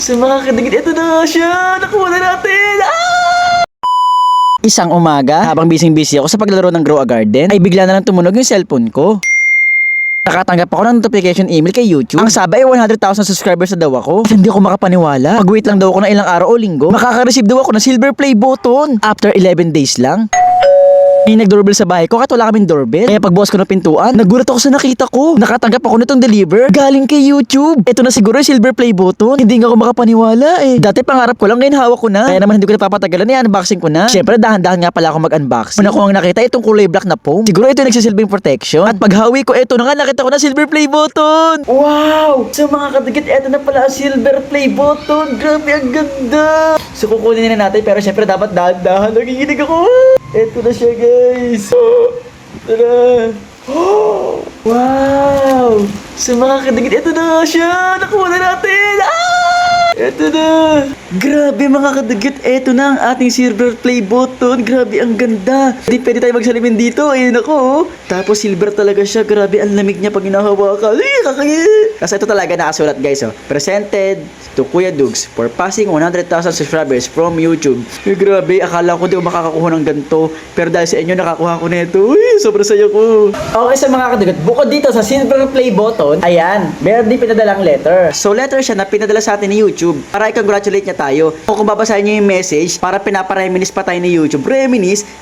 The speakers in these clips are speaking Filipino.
Sa mga kadagit, ito na siya! Nakuha na natin! Isang umaga, habang busy ako sa paglaro ng Grow a Garden, ay bigla na lang tumunog yung cellphone ko. Nakatanggap ako ng notification email kay YouTube. Ang sabi ay 100,000 subscribers na daw ako. At hindi ako makapaniwala. Mag-wait lang daw ako ng ilang araw o linggo. Makaka-receive daw ako ng silver play button. After 11 days lang. May nag-doorbell sa bahay ko kahit wala kaming doorbell. Kaya pagbukas ko ng pintuan, nagulat ako sa nakita ko. Nakatanggap ako nitong deliver galing kay YouTube. Ito na siguro yung silver play button. Hindi nga ako makapaniwala eh. Dati pangarap ko lang, ngayon hawak ko na. Kaya naman hindi ko napapatagalan, i-unboxing ko na. Siyempre dahan-dahan nga pala ako mag-unboxing. Una ko ang nakita itong kulay black na foam. Siguro ito yung nagsisilbing protection. At paghawi ko, ito na nga nakita ko na silver play button. Wow! So mga kadagit, ito na pala ang silver play button. Grabe, ang ganda. So kukunin na natin pero siyempre dapat dahan-dahan. Nagiginig ako. Ito na siya guys. Ito na. Wow! So mga kadagit, ito na siya. Nakuha na natin. Ito na. Grabe mga kadagit, ito na ang ating silver play button. Grabe, ang ganda. Hindi pwede tayo magsalimin dito. Ayun ako. Tapos silver talaga siya. Grabe, ang lamig niya pag hinahawakan. Kasi ito talaga nakasulat guys. Presented to Kuya Dugs for passing 100,000 subscribers from YouTube. Grabe, akala ko di ko makakakuha ng ganito. Pero dahil sa inyo, nakakuha ko na ito. Sobrang saya ko. Okay sa mga kadagit, bukod dito sa silver play button, ayan, meron din pinadalang letter. So letter siya na pinadala sa atin ni YouTube para i-congratulate niya tayo. Kung babasahin niyo yung message, para pinapareminis pa tayo ni YouTube.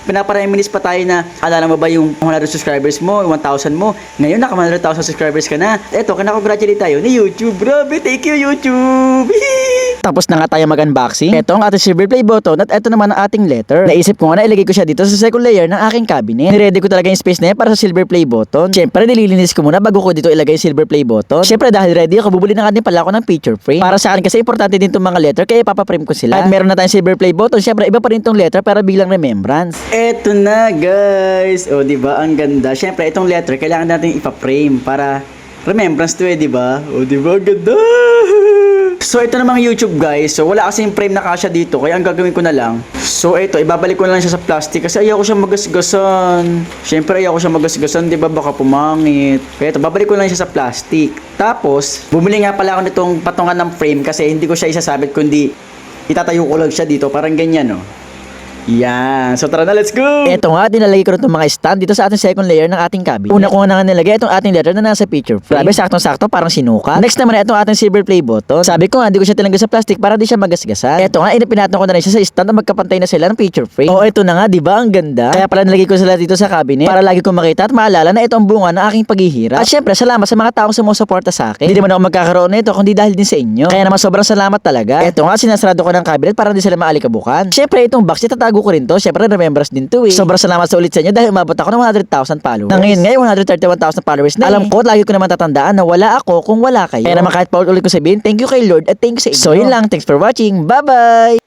Pinapareminis pa tayo na, alala mo ba yung 100 subscribers mo, 1,000 mo. Ngayon, naka 100,000 subscribers ka na. Eto, kinakongratulate tayo ni YouTube. Grabe, thank you YouTube! Tapos na nga tayo mag-unboxing. Ito ang ating silver play button at ito naman ang ating letter. Naisip ko nga na ilagay ko siya dito sa second layer ng aking cabinet. Niready ko talaga yung space na yan para sa silver play button. Siyempre, nililinis ko muna bago ko dito ilagay yung silver play button. Siyempre, dahil ready ako, bubuli na nga din pala ako ng picture frame. Para sa akin kasi importante din itong mga letter kaya ipapaprame ko sila. At meron na tayong silver play button. Siyempre, iba pa rin itong letter para bilang remembrance. Eto na guys. O, diba? Ang ganda. Siyempre, itong letter kailangan natin ipaprame para remembrance to eh, diba? O, diba? Ang ganda. So ito namang YouTube guys, so wala kasing frame na kasya dito, kaya ang gagawin ko na lang, so ito, ibabalik ko na lang siya sa plastic kasi ayaw ko siya magasgasan. Syempre ayaw ko siya magasgasan, di ba, baka pumangit. Kaya ito, babalik ko lang siya sa plastic. Tapos, bumili nga pala ako nitong patungan ng frame kasi hindi ko siya isasabit kundi itatayo ko lang siya dito, parang ganyan no. Yan. So tara na, let's go! Ito nga, dinalagay ko rin itong mga stand dito sa ating second layer ng ating cabinet. Una ko nga nilagay itong ating letter na nasa picture frame. Grabe, saktong-sakto, parang sinuka. Next naman itong ating silver play button. Sabi ko nga, hindi ko siya tinanggal sa plastic para di siya magasgasan. Ito nga, pinatong ko na rin siya sa stand na magkapantay na sila ng picture frame. Oh, ito na nga, di ba? Ang ganda. Kaya pala nilagay ko sila dito sa cabinet para lagi ko makita at maalala na ito ang bunga ng aking paghihirap. At syempre, salamat sa mga taong sumusuporta sa akin. Hindi naman ako magkakaroon nito kundi dahil din sa inyo. Kaya naman sobrang salamat talaga. Ito nga, sinasarado ko ng cabinet para hindi sila maalikabukan. Syempre, itong box, itatago ko rin to. Syempre, remembrance din to eh. Sobrang salamat sa ulit sa inyo dahil umabot ako ng 100,000 followers. Na ngayon 131,000 followers na. Alam ko, lagi ko naman tatandaan na wala ako kung wala kayo. Kaya naman kahit paulit-ulit ko sabihin, thank you kay Lord at thank you sa inyo. So yun lang, thanks for watching. Bye-bye!